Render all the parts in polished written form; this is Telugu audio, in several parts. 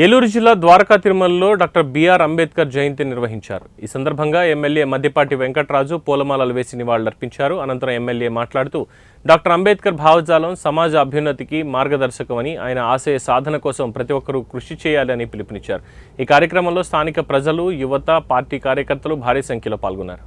ఏలూరు జిల్లా ద్వారకా తిరుమలలో డాక్టర్ బిఆర్ అంబేద్కర్ జయంతి నిర్వహించారు. ఈ సందర్భంగా ఎమ్మెల్యే మద్దిపాటి వెంకటరాజు పూలమాలలు వేసి నివాళులర్పించారు. అనంతరం ఎమ్మెల్యే మాట్లాడుతూ డాక్టర్ అంబేద్కర్ భావజాలం సమాజ అభ్యున్నతికి మార్గదర్శకమని, ఆయన ఆశయ సాధన కోసం ప్రతి ఒక్కరూ కృషి చేయాలని పిలుపునిచ్చారు. ఈ కార్యక్రమంలో స్థానిక ప్రజలు, యువత, పార్టీ కార్యకర్తలు భారీ సంఖ్యలో పాల్గొన్నారు.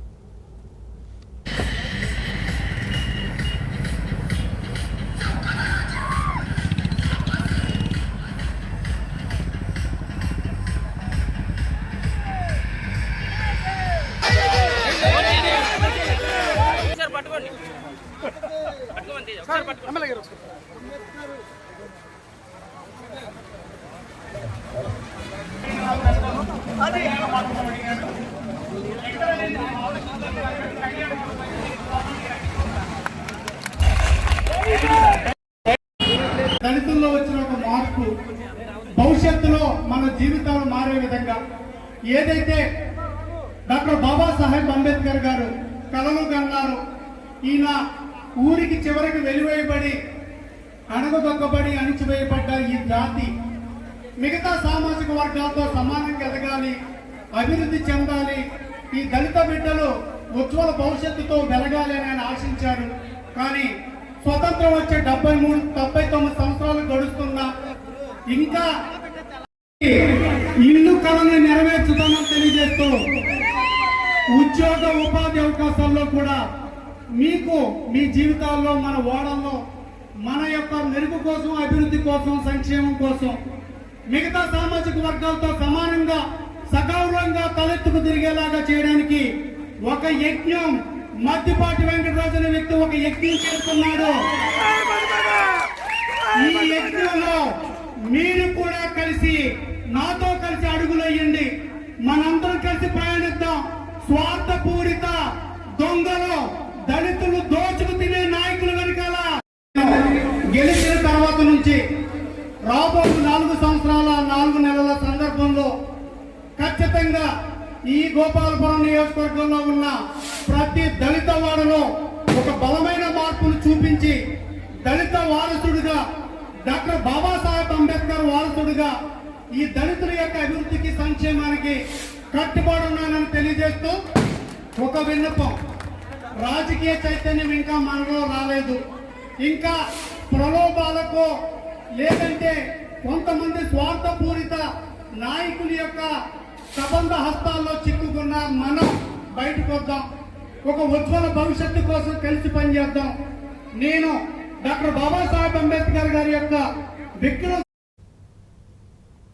దళితుల్లో వచ్చిన ఒక మార్పు భవిష్యత్తులో మన జీవితాలు మారే విధంగా ఏదైతే డాక్టర్ బాబాసాహెబ్ అంబేద్కర్ గారు కలలు కన్నారు, ఈయన ఊరికి చివరికి వెలివేయబడి అణగదొక్కబడి అణిచివేయబడ్డ ఈ జాతి మిగతా సామాజిక వర్గాలతో సమానంగా ఎదగాలి, అభివృద్ధి చెందాలి, ఈ దళిత బిడ్డలు ఉజ్వల భవిష్యత్తుతో వెలగాలి అని ఆయన ఆశించారు. కానీ స్వతంత్రం వచ్చే 73-79 సంవత్సరాలు గడుస్తున్నా ఇంకా ఇల్లు కళను నెరవేర్చుతామని తెలియజేస్తూ ఉద్యోగ ఉపాధి అవకాశాల్లో కూడా మీకు మీ జీవితాల్లో, మన ఓడల్లో, మన యొక్క మెరుగు కోసం, అభివృద్ధి కోసం, సంక్షేమం కోసం మిగతా సామాజిక వర్గాలతో సమానంగా సగౌరవంగా తలెత్తుకు తిరిగేలాగా చేయడానికి ఒక యజ్ఞం మద్దిపాటి వెంకటరాజు అనే వ్యక్తి ఒక యజ్ఞం చేస్తున్నాడు. ఈ యజ్ఞంలో మీరు కూడా కలిసి నాతో కలిసి అడుగులయ్యండి, మనందరం కలిసి ప్రయాణిద్దాం. స్వార్థపూరిత దొంగలు, దళితులు దోచుకు తినే నాయకుల వెనకాల గెలిచిన తర్వాత నుంచి రాబో 4 సంవత్సరాల 4 నెలల సందర్భంలో ఖచ్చితంగా ఈ గోపాలపురం నియోజకవర్గంలో ఉన్న ప్రతి దళిత వాడలో ఒక బలమైన మార్పును చూపించి దళిత వారసుడిగా, డాక్టర్ బాబాసాహెబ్ అంబేద్కర్ వారసుడిగా ఈ దళితుల యొక్క అభివృద్ధికి, సంక్షేమానికి కట్టుబడి ఉన్నానని తెలియజేస్తూ ఒక విన్నపం, రాజకీయ చైతన్యం ఇంకా మనలో రాలేదు. ఇంకా ప్రలోభాలకు లేదంటే కొంతమంది స్వార్థపూరిత నాయకుల యొక్క కబంధ హస్తాల్లో చిక్కుకున్న మనం బయటకు వద్దాం. ఒక ఉజ్వల భవిష్యత్తు కోసం కలిసి పనిచేద్దాం. నేను డాక్టర్ బాబాసాహెబ్ అంబేద్కర్ గారి యొక్క విగ్రహం